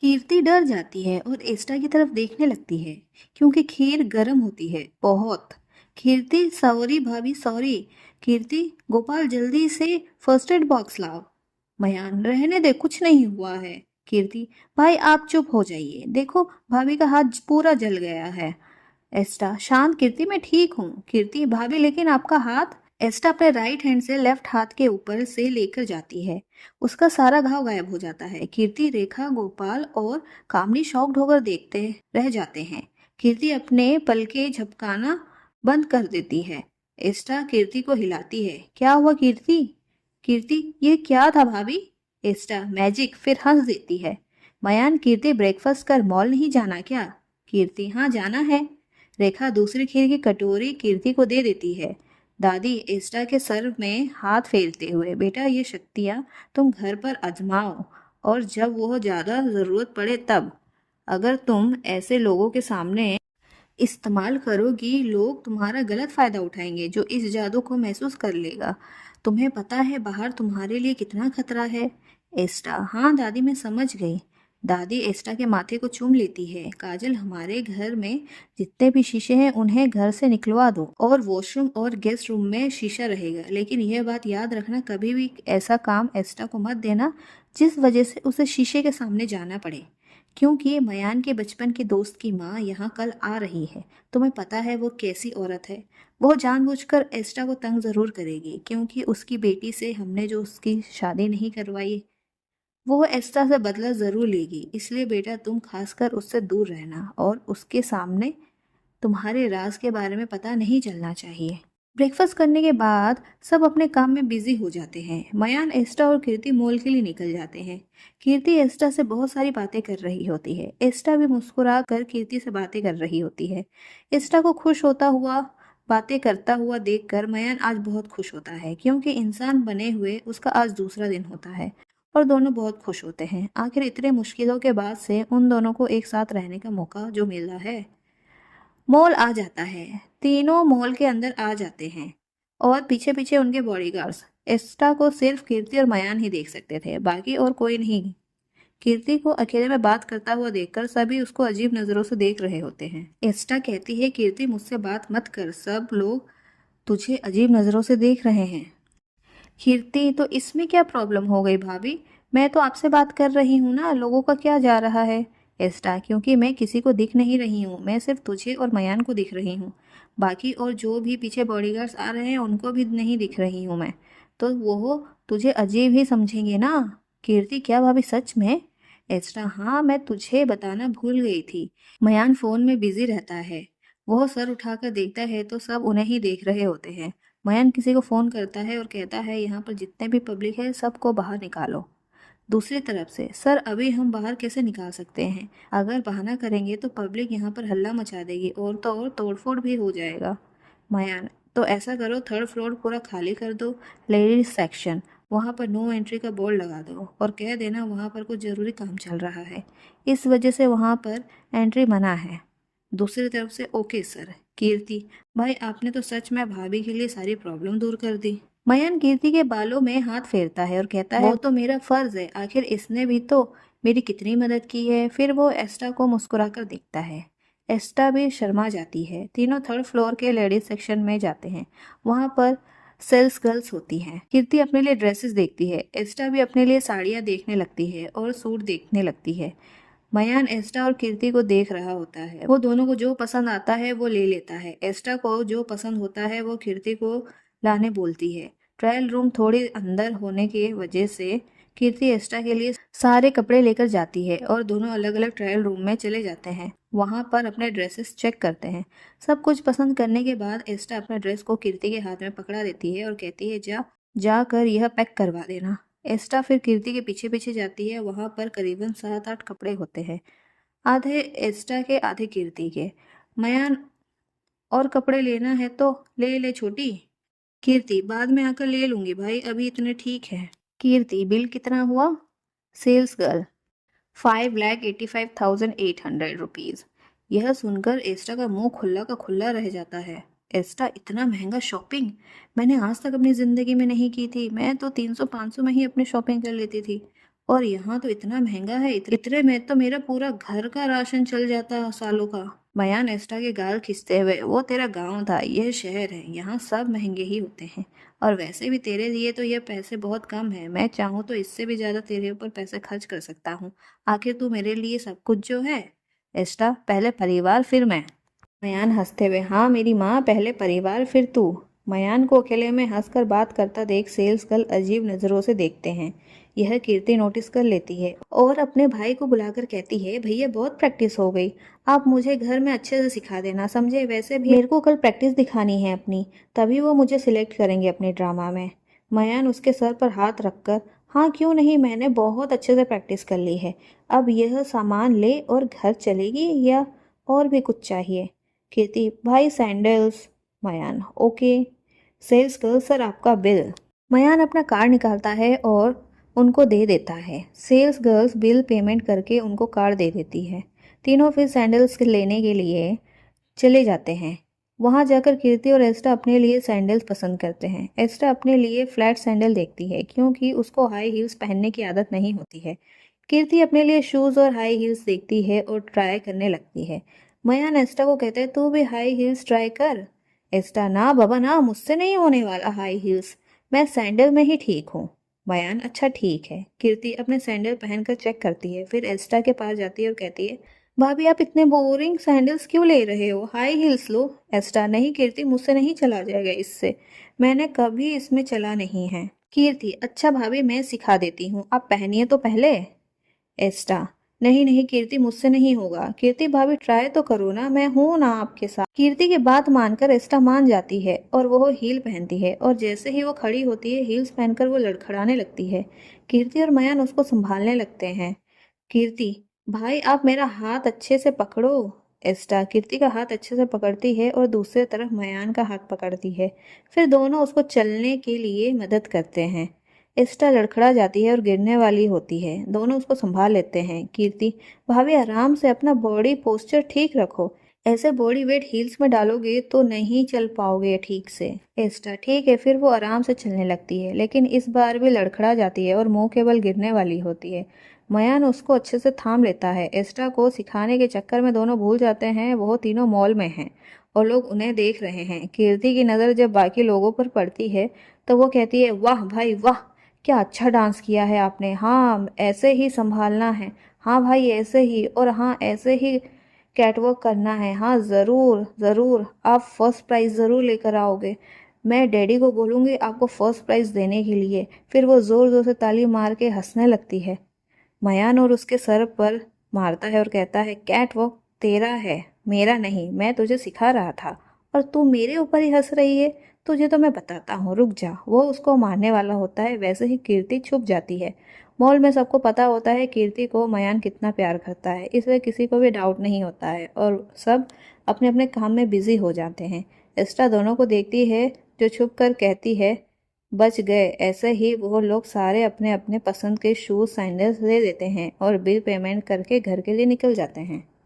कीर्ति डर जाती है और एस्टा की तरफ देखने लगती है क्योंकि खीर गर्म होती है बहुत। कीर्ति सॉरी भाभी सॉरी। कीर्ति गोपाल जल्दी से फर्स्ट एड बॉक्स लाओ। मयान रहने दे कुछ नहीं हुआ है। कीर्ति भाई आप चुप हो जाइए, देखो भाभी का हाथ पूरा जल गया है। एस्टा शांत कीर्ति मैं ठीक हूँ। कीर्ति भाभी लेकिन आपका हाथ। एस्टा अपने राइट हैंड से लेफ्ट हाथ के ऊपर से लेकर जाती है। उसका सारा घाव गायब हो जाता है। कीर्ति रेखा गोपाल और कामनी शॉक्ड होकर देखते रह जाते हैं। कीर्ति अपने पलके झपकाना बंद कर देती है। एस्टा कीर्ति को हिलाती है। क्या हुआ कीर्ति? कीर्ति ये क्या था भाभी? एस्टा मैजिक, फिर हंस देती है। मयान कीर्ति ब्रेकफास्ट कर मॉल नहीं जाना क्या? कीर्ति हाँ जाना है। रेखा दूसरी खीर की कटोरी कीर्ति को दे देती है। दादी एस्टा के सर में हाथ फेरते हुए, बेटा ये शक्तियाँ तुम घर पर आजमाओ और जब वो ज़्यादा ज़रूरत पड़े तब। अगर तुम ऐसे लोगों के सामने इस्तेमाल करोगी, लोग तुम्हारा गलत फ़ायदा उठाएंगे जो इस जादू को महसूस कर लेगा। तुम्हें पता है बाहर तुम्हारे लिए कितना खतरा है? एस्टा हाँ दादी मैं समझ गई। दादी एस्टा के माथे को चूम लेती है। काजल हमारे घर में जितने भी शीशे हैं उन्हें घर से निकलवा दो और वॉशरूम और गेस्ट रूम में शीशा रहेगा, लेकिन यह बात याद रखना कभी भी ऐसा काम एस्टा को मत देना जिस वजह से उसे शीशे के सामने जाना पड़े, क्योंकि मयान के बचपन के दोस्त की माँ यहाँ कल आ रही है। तुम्हें पता है वो कैसी औरत है। वो जानबूझकर एस्टा को तंग जरूर करेगी क्योंकि उसकी बेटी से हमने जो उसकी शादी नहीं करवाई, वो एस्टा से बदला जरूर लेगी। इसलिए बेटा तुम खासकर उससे दूर रहना और उसके सामने तुम्हारे राज के बारे में पता नहीं चलना चाहिए। ब्रेकफास्ट करने के बाद सब अपने काम में बिजी हो जाते हैं। मयान एस्टा और कीर्ति मॉल के लिए निकल जाते हैं। कीर्ति एस्टा से बहुत सारी बातें कर रही होती है। एस्टा भी मुस्कुरा कर कीर्ति से बातें कर रही होती है। एस्टा को खुश होता हुआ बातें करता हुआ देखकर मयान आज बहुत खुश होता है क्योंकि इंसान बने हुए उसका आज दूसरा दिन होता है और दोनों बहुत खुश होते हैं। आखिर इतने मुश्किलों के बाद से उन दोनों को एक साथ रहने का मौका जो मिला है। मॉल आ जाता है। तीनों मॉल के अंदर आ जाते हैं और पीछे पीछे उनके बॉडीगार्ड्स। एस्टा को सिर्फ कीर्ति और मयान ही देख सकते थे, बाकी और कोई नहीं। कीर्ति को अकेले में बात करता हुआ देखकर सभी उसको अजीब नजरों से देख रहे होते हैं। एस्टा कहती है कीर्ति मुझसे बात मत कर, सब लोग तुझे अजीब नजरों से देख रहे हैं। कीर्ति तो इसमें क्या प्रॉब्लम हो गई भाभी? मैं तो आपसे बात कर रही हूँ ना, लोगों का क्या जा रहा है? एस्टा क्योंकि मैं किसी को दिख नहीं रही हूँ, मैं सिर्फ तुझे और मयान को दिख रही हूँ। बाकी और जो भी पीछे बॉडीगार्ड्स आ रहे हैं उनको भी नहीं दिख रही हूँ मैं। तो वो तुझे अजीब ही समझेंगे ना। कीर्ति क्या भाभी सच में? एस्टा हाँ मैं तुझे बताना भूल गई थी। मयान फोन में बिजी रहता है। वह सर उठाकर देखता है तो सब उन्हें ही देख रहे होते हैं। मयंक किसी को फ़ोन करता है और कहता है यहाँ पर जितने भी पब्लिक है सबको बाहर निकालो। दूसरी तरफ से सर अभी हम बाहर कैसे निकाल सकते हैं? अगर बहाना करेंगे तो पब्लिक यहाँ पर हल्ला मचा देगी और तो और तोड़फोड़ भी हो जाएगा। मयान तो ऐसा करो थर्ड फ्लोर पूरा खाली कर दो, लेडीज सेक्शन, वहाँ पर नो एंट्री का बोर्ड लगा दो और कह देना वहाँ पर कुछ ज़रूरी काम चल रहा है, इस वजह से वहाँ पर एंट्री मना है। दूसरी तरफ से ओके सर। कीर्ति भाई आपने तो सच में भाभी के लिए सारी प्रॉब्लम दूर कर दी। मयन कीर्ति के बालों में हाथ फेरता है और कहता है वो तो मेरा फर्ज है, आखिर इसने भी तो मेरी कितनी मदद की है। फिर वो एस्टा को मुस्कुराकर देखता है। एस्टा भी शर्मा जाती है। तीनों थर्ड फ्लोर के लेडीज सेक्शन में जाते हैं। वहां पर सेल्स गर्ल्स होती हैं। कीर्ति अपने लिए ड्रेसेस देखती है। एस्टा भी अपने लिए साड़ियाँ देखने लगती है और सूट देखने लगती है। मयान एस्टा और कीर्ति को देख रहा होता है। वो दोनों को जो पसंद आता है वो ले लेता है। एस्टा को जो पसंद होता है वो कीर्ति को लाने बोलती है। ट्रायल रूम थोड़ी अंदर होने की वजह से कीर्ति एस्टा के लिए सारे कपड़े लेकर जाती है और दोनों अलग अलग ट्रायल रूम में चले जाते हैं। वहां पर अपने ड्रेसेस चेक करते हैं। सब कुछ पसंद करने के बाद एस्टा अपने ड्रेस को कीर्ति के हाथ में पकड़ा देती है और कहती है जा जाकर यह पैक करवा देना। एस्टा फिर कीर्ति के पीछे पीछे जाती है। वहां पर करीबन 7-8 कपड़े होते हैं, आधे एस्टा के आधे कीर्ति के। मयान और कपड़े लेना है तो ले ले छोटी। कीर्ति बाद में आकर ले लूंगी भाई, अभी इतने ठीक है। कीर्ति बिल कितना हुआ? Sales girl 5,85,800 rupees. यह सुनकर एस्टा का मुंह खुला का खुला रह जाता है। एस्टा इतना महंगा शॉपिंग मैंने आज तक अपनी जिंदगी में नहीं की थी। मैं तो 300-500 में ही अपनी शॉपिंग कर लेती थी। और यहाँ तो इतना महंगा है, इतने में तो मेरा पूरा घर का राशन चल जाता सालों का। मयान एस्टा के गाल खींचते हुए, वो तेरा गांव था, यह शहर है, यहाँ सब महंगे ही होते हैं। और वैसे भी तेरे लिए तो ये पैसे बहुत कम है, मैं चाहूँ तो इससे भी ज्यादा तेरे ऊपर पैसे खर्च कर सकता हूँ। आखिर तू मेरे लिए सब कुछ जो है। एस्टा, पहले परिवार फिर मैं। मयान हंसते हुए, हाँ मेरी माँ, पहले परिवार फिर तू। मयान को अकेले में हंसकर बात करता देख सेल्स गर्ल अजीब नजरों से देखते हैं। यह कीर्ति नोटिस कर लेती है और अपने भाई को बुलाकर कहती है, भैया बहुत प्रैक्टिस हो गई, आप मुझे घर में अच्छे से सिखा देना, समझे। वैसे भी मेरे को कल प्रैक्टिस दिखानी है अपनी, तभी वो मुझे सिलेक्ट करेंगे अपने ड्रामा में। मयान उसके सर पर हाथ रखकर, हाँ क्यों नहीं, मैंने बहुत अच्छे से प्रैक्टिस कर ली है। अब यह सामान ले और घर चलेगी या और भी कुछ चाहिए। कीर्ति, भाई sandals. Mayan, okay. Sales girl, sir आपका बिल। मयान अपना कार्ड निकालता है और उनको दे देता है। सेल्स गर्ल्स बिल पेमेंट करके उनको कार्ड दे देती है। तीनों फिर सैंडल्स लेने के लिए चले जाते हैं। वहां जाकर कीर्ति और एस्टा अपने लिए सैंडल्स पसंद करते हैं। एस्टा अपने लिए फ्लैट सैंडल देखती है क्योंकि उसको हाई हील्स पहनने की आदत नहीं होती है। कीर्ति अपने लिए शूज और हाई हील्स देखती है और ट्राई करने लगती है। मयान एस्टा को कहते हैं, तू भी हाई हील्स ट्राई कर। एस्टा, ना बाबा ना, मुझसे नहीं होने वाला हाई हील्स, मैं सैंडल में ही ठीक हूँ। मयान, अच्छा ठीक है। कीर्ति अपने सैंडल पहनकर चेक करती है, फिर एस्टा के पास जाती है और कहती है, भाभी आप इतने बोरिंग सैंडल्स क्यों ले रहे हो, हाई हील्स लो। एस्टा, नहीं कीर्ति, मुझसे नहीं चला जाएगा इससे, मैंने कभी इसमें चला नहीं है। कीर्ति, अच्छा भाभी मैं सिखा देती हूँ, आप पहनिए तो पहले। एस्टा, नहीं नहीं कीर्ति, मुझसे नहीं होगा। कीर्ति भाभी ट्राई तो करो ना, मैं हूं ना आपके साथ। कीर्ति की बात मानकर एस्टा मान जाती है और वो हील पहनती है और जैसे ही वो खड़ी होती है हील्स पहनकर वो लड़खड़ाने लगती है। कीर्ति और मयान उसको संभालने लगते हैं। कीर्ति, भाई आप मेरा हाथ अच्छे से पकड़ो। एस्टा कीर्ति का हाथ अच्छे से पकड़ती है और दूसरी तरफ मयान का हाथ पकड़ती है। फिर दोनों उसको चलने के लिए मदद करते हैं। एस्टा लड़खड़ा जाती है और गिरने वाली होती है, दोनों उसको संभाल लेते हैं। कीर्ति, भाभी आराम से अपना बॉडी पोस्चर ठीक रखो, ऐसे बॉडी वेट हील्स में डालोगे तो नहीं चल पाओगे ठीक से। एस्टा, ठीक है। फिर वो आराम से चलने लगती है लेकिन इस बार भी लड़खड़ा जाती है और मुंह के बल गिरने वाली होती है। मयान उसको अच्छे से थाम लेता है। एस्टा को सिखाने के चक्कर में दोनों भूल जाते हैं वो तीनों मॉल में हैं और लोग उन्हें देख रहे हैं। कीर्ति की नज़र जब बाकी लोगों पर पड़ती है तो वो कहती है, वाह भाई वाह, क्या अच्छा डांस किया है आपने, हाँ ऐसे ही संभालना है, हाँ भाई ऐसे ही, और हाँ ऐसे ही कैटवॉक करना है, हाँ ज़रूर ज़रूर, आप फर्स्ट प्राइज़ ज़रूर लेकर आओगे, मैं डैडी को बोलूँगी आपको फर्स्ट प्राइज़ देने के लिए। फिर वो ज़ोर ज़ोर से ताली मार के हंसने लगती है। मयान और उसके सर पर मारता है और कहता है, कैट वॉक तेरा है, मेरा नहीं, मैं तुझे सिखा रहा था और तू मेरे ऊपर ही हंस रही है, तुझे तो मैं बताता हूँ, रुक जा। वो उसको मारने वाला होता है, वैसे ही कीर्ति छुप जाती है। मॉल में सबको पता होता है कीर्ति को मयान कितना प्यार करता है, इसलिए किसी को भी डाउट नहीं होता है और सब अपने अपने काम में बिजी हो जाते हैं। एस्टा दोनों को देखती है जो छुप कर कहती है, बच गए। ऐसे ही वो लोग सारे अपने अपने पसंद के शूज सैंडल्स ले लेते हैं और बिल पेमेंट करके घर के लिए निकल जाते हैं।